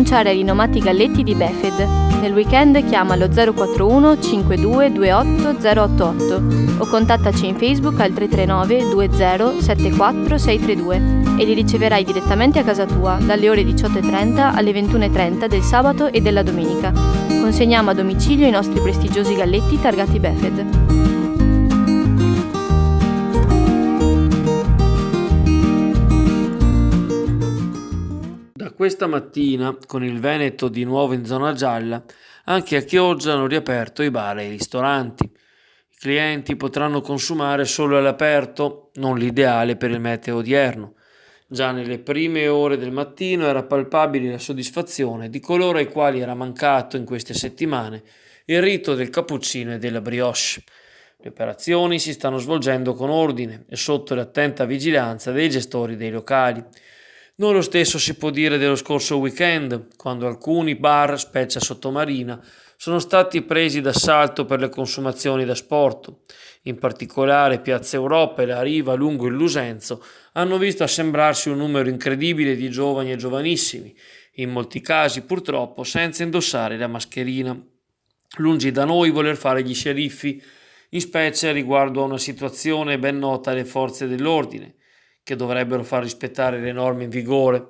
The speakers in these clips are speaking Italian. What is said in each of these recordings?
annunciare ai rinomati galletti di Befed. Nel weekend chiama allo 041 52 28 088 o contattaci in Facebook al 339 20 74 632 e li riceverai direttamente a casa tua dalle ore 18:30 alle 21:30 del sabato e della domenica. Consegniamo a domicilio i nostri prestigiosi galletti targati Befed. Questa mattina, con il Veneto di nuovo in zona gialla, anche a Chioggia hanno riaperto i bar e i ristoranti. I clienti potranno consumare solo all'aperto, non l'ideale per il meteo odierno. Già nelle prime ore del mattino era palpabile la soddisfazione di coloro ai quali era mancato in queste settimane il rito del cappuccino e della brioche. Le operazioni si stanno svolgendo con ordine e sotto l'attenta vigilanza dei gestori dei locali. Non lo stesso si può dire dello scorso weekend, quando alcuni bar, specie a Sottomarina, sono stati presi d'assalto per le consumazioni da sport. In particolare Piazza Europa e la riva lungo il Lusenzo hanno visto assembrarsi un numero incredibile di giovani e giovanissimi, in molti casi purtroppo senza indossare la mascherina. Lungi da noi voler fare gli sceriffi, in specie riguardo a una situazione ben nota alle forze dell'ordine, che dovrebbero far rispettare le norme in vigore,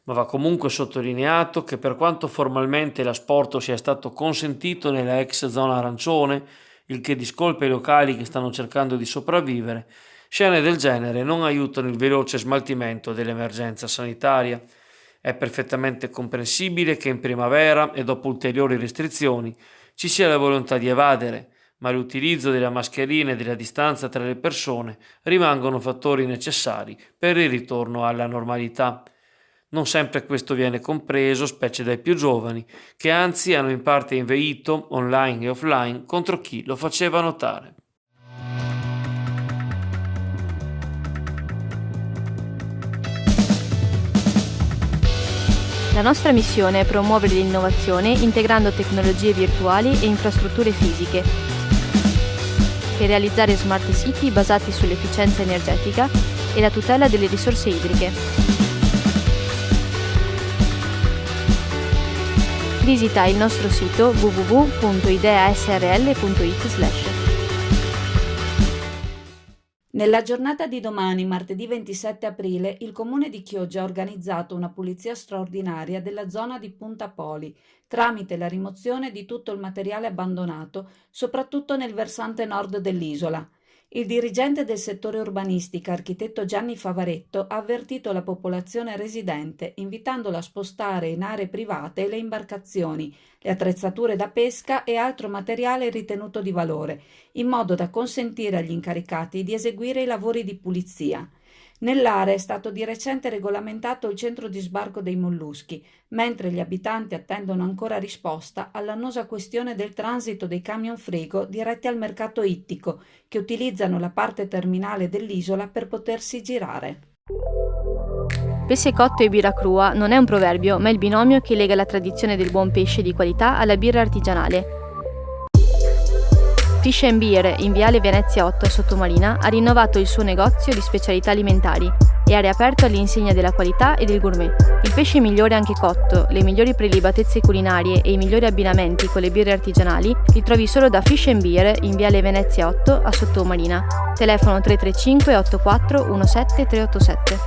ma va comunque sottolineato che per quanto formalmente l'asporto sia stato consentito nella ex zona arancione, il che discolpa i locali che stanno cercando di sopravvivere, scene del genere non aiutano il veloce smaltimento dell'emergenza sanitaria. È perfettamente comprensibile che in primavera e dopo ulteriori restrizioni ci sia la volontà di evadere, ma l'utilizzo della mascherina e della distanza tra le persone rimangono fattori necessari per il ritorno alla normalità. Non sempre questo viene compreso, specie dai più giovani, che anzi hanno in parte inveito, online e offline, contro chi lo faceva notare. La nostra missione è promuovere l'innovazione integrando tecnologie virtuali e infrastrutture fisiche per realizzare smart city basati sull'efficienza energetica e la tutela delle risorse idriche. Visita il nostro sito www.ideasrl.it/. Nella giornata di domani, martedì 27 aprile, il Comune di Chioggia ha organizzato una pulizia straordinaria della zona di Punta Poli, tramite la rimozione di tutto il materiale abbandonato, soprattutto nel versante nord dell'isola. Il dirigente del settore urbanistica, architetto Gianni Favaretto, ha avvertito la popolazione residente, invitandola a spostare in aree private le imbarcazioni, le attrezzature da pesca e altro materiale ritenuto di valore, in modo da consentire agli incaricati di eseguire i lavori di pulizia. Nell'area è stato di recente regolamentato il centro di sbarco dei molluschi, mentre gli abitanti attendono ancora risposta all'annosa questione del transito dei camion frigo diretti al mercato ittico, che utilizzano la parte terminale dell'isola per potersi girare. Pesce cotto e birra crua non è un proverbio, ma il binomio che lega la tradizione del buon pesce di qualità alla birra artigianale. Fish & Beer, in Viale Venezia 8 a Sottomarina, ha rinnovato il suo negozio di specialità alimentari e ha riaperto all'insegna della qualità e del gourmet. Il pesce migliore anche cotto, le migliori prelibatezze culinarie e i migliori abbinamenti con le birre artigianali li trovi solo da Fish & Beer in Viale Venezia 8 a Sottomarina. Telefono 335 84 17 387.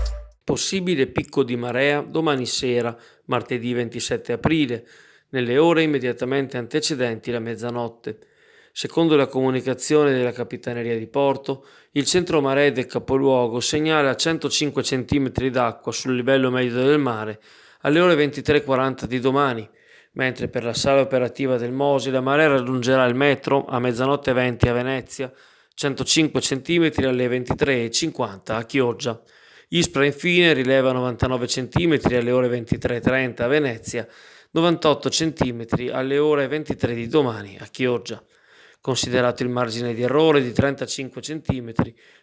Possibile picco di marea domani sera, martedì 27 aprile, nelle ore immediatamente antecedenti la mezzanotte. Secondo la comunicazione della Capitaneria di Porto, il centro maree del capoluogo segnala 105 cm d'acqua sul livello medio del mare alle ore 23:40 di domani, mentre per la sala operativa del Mosi la marea raggiungerà il metro a mezzanotte 20 a Venezia, 105 cm alle 23:50 a Chioggia. Ispra infine rileva 99 cm alle ore 23:30 a Venezia, 98 cm alle ore 23 di domani a Chioggia. Considerato il margine di errore di 35 cm,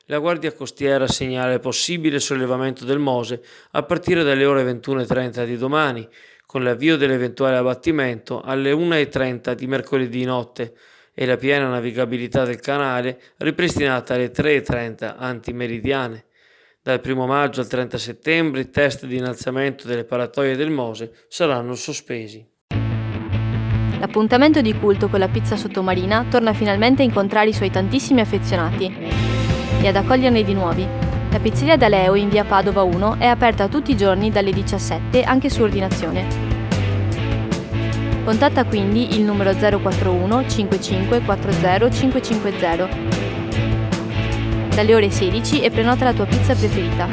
la Guardia Costiera segnala il possibile sollevamento del Mose a partire dalle ore 21:30 di domani, con l'avvio dell'eventuale abbattimento alle 1:30 di mercoledì notte e la piena navigabilità del canale ripristinata alle 3:30 antimeridiane. Dal 1 maggio al 30 settembre i test di innalzamento delle paratoie del Mose saranno sospesi. L'appuntamento di culto con la pizza sottomarina torna finalmente a incontrare i suoi tantissimi affezionati e ad accoglierne di nuovi. La pizzeria da Leo in via Padova 1 è aperta tutti i giorni dalle 17 anche su ordinazione. Contatta quindi il numero 041 55 40 550 dalle ore 16 e prenota la tua pizza preferita.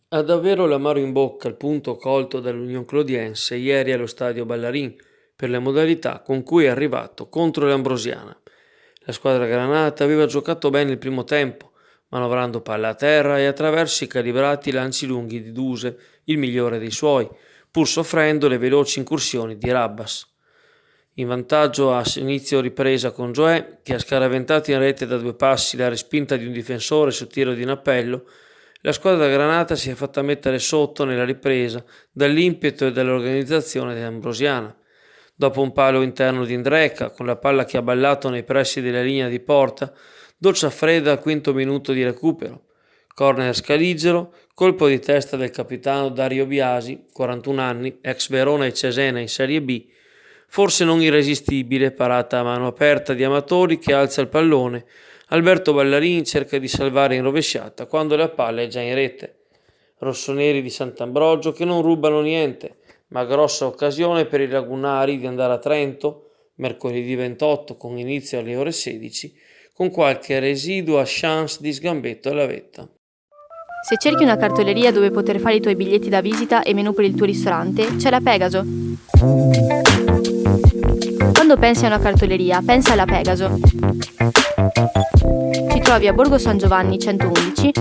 Ha davvero l'amaro in bocca il punto colto dall'Union Clodiense ieri allo stadio Ballarin per le modalità con cui è arrivato contro l'Ambrosiana. La squadra granata aveva giocato bene il primo tempo, manovrando palla a terra e attraverso i calibrati lanci lunghi di Duse, il migliore dei suoi, pur soffrendo le veloci incursioni di Rabbas. In vantaggio a inizio ripresa con Gioè, che ha scaraventato in rete da 2 passi la respinta di un difensore su tiro di Nappello, la squadra granata si è fatta mettere sotto nella ripresa dall'impeto e dall'organizzazione dell'Ambrosiana. Dopo un palo interno di Indreca, con la palla che ha ballato nei pressi della linea di porta, doccia fredda al 5° minuto di recupero. Corner Scaligero, colpo di testa del capitano Dario Biasi, 41 anni, ex Verona e Cesena in Serie B, forse non irresistibile, parata a mano aperta di Amatori che alza il pallone. Alberto Ballarin cerca di salvare in rovesciata quando la palla è già in rete. Rossoneri di Sant'Ambrogio che non rubano niente, ma grossa occasione per i lagunari di andare a Trento, mercoledì 28 con inizio alle ore 16, con qualche residua chance di sgambetto alla vetta. Se cerchi una cartoleria dove poter fare i tuoi biglietti da visita e menù per il tuo ristorante, c'è la Pegaso. Quando pensi a una cartoleria, pensa alla Pegaso. Ci trovi a Borgo San Giovanni 111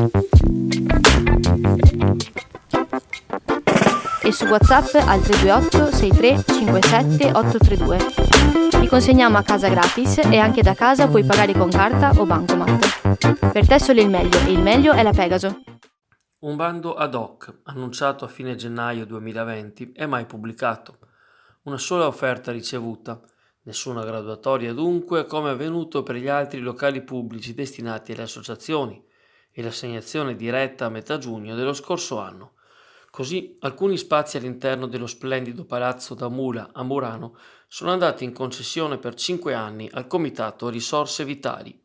e su WhatsApp al 328 63 57 832. Ti consegniamo a casa gratis e anche da casa puoi pagare con carta o bancomat. Per te solo il meglio e il meglio è la Pegaso. Un bando ad hoc, annunciato a fine gennaio 2020 e mai pubblicato. Una sola offerta ricevuta. Nessuna graduatoria dunque, come avvenuto per gli altri locali pubblici destinati alle associazioni, e l'assegnazione diretta a metà giugno dello scorso anno. Così alcuni spazi all'interno dello splendido palazzo da Mula a Murano sono andati in concessione per 5 anni al Comitato Risorse Vitali,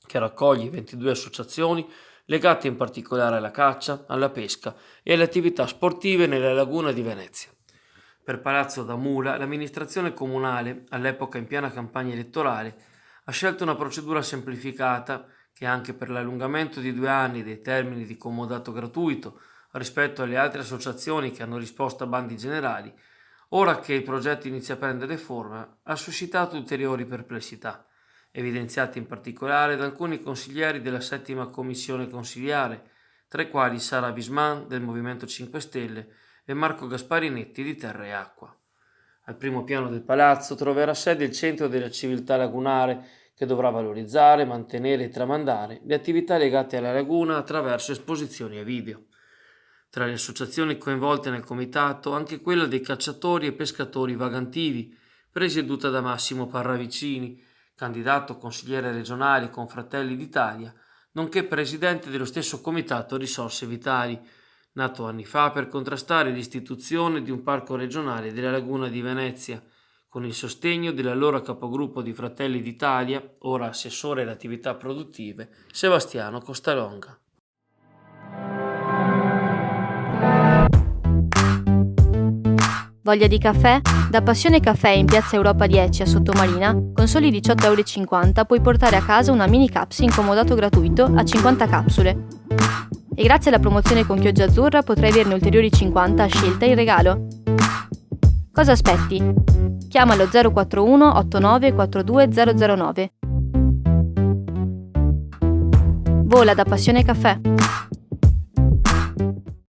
che raccoglie 22 associazioni legate in particolare alla caccia, alla pesca e alle attività sportive nella laguna di Venezia. Per Palazzo da Mula, l'amministrazione comunale, all'epoca in piena campagna elettorale, ha scelto una procedura semplificata che anche per l'allungamento di 2 anni dei termini di comodato gratuito rispetto alle altre associazioni che hanno risposto a bandi generali, ora che il progetto inizia a prendere forma, ha suscitato ulteriori perplessità, evidenziate in particolare da alcuni consiglieri della 7ª Commissione Consiliare, tra i quali Sara Bisman del Movimento 5 Stelle e Marco Gasparinetti di Terra e Acqua. Al primo piano del palazzo troverà sede il Centro della Civiltà Lagunare, che dovrà valorizzare, mantenere e tramandare le attività legate alla laguna attraverso esposizioni e video. Tra le associazioni coinvolte nel comitato anche quella dei cacciatori e pescatori vagantivi, presieduta da Massimo Parravicini, candidato consigliere regionale con Fratelli d'Italia, nonché presidente dello stesso comitato Risorse Vitali, nato anni fa per contrastare l'istituzione di un parco regionale della laguna di Venezia, con il sostegno dell'allora capogruppo di Fratelli d'Italia, ora assessore alle attività produttive, Sebastiano Costalonga. Voglia di caffè? Da Passione Caffè in Piazza Europa 10 a Sottomarina, con soli 18,50 € puoi portare a casa una mini caps in comodato gratuito a 50 capsule. E grazie alla promozione con Chioggia Azzurra potrai averne ulteriori 50 a scelta in regalo. Cosa aspetti? Chiama allo 041 89 42 009. Vola da Passione Caffè.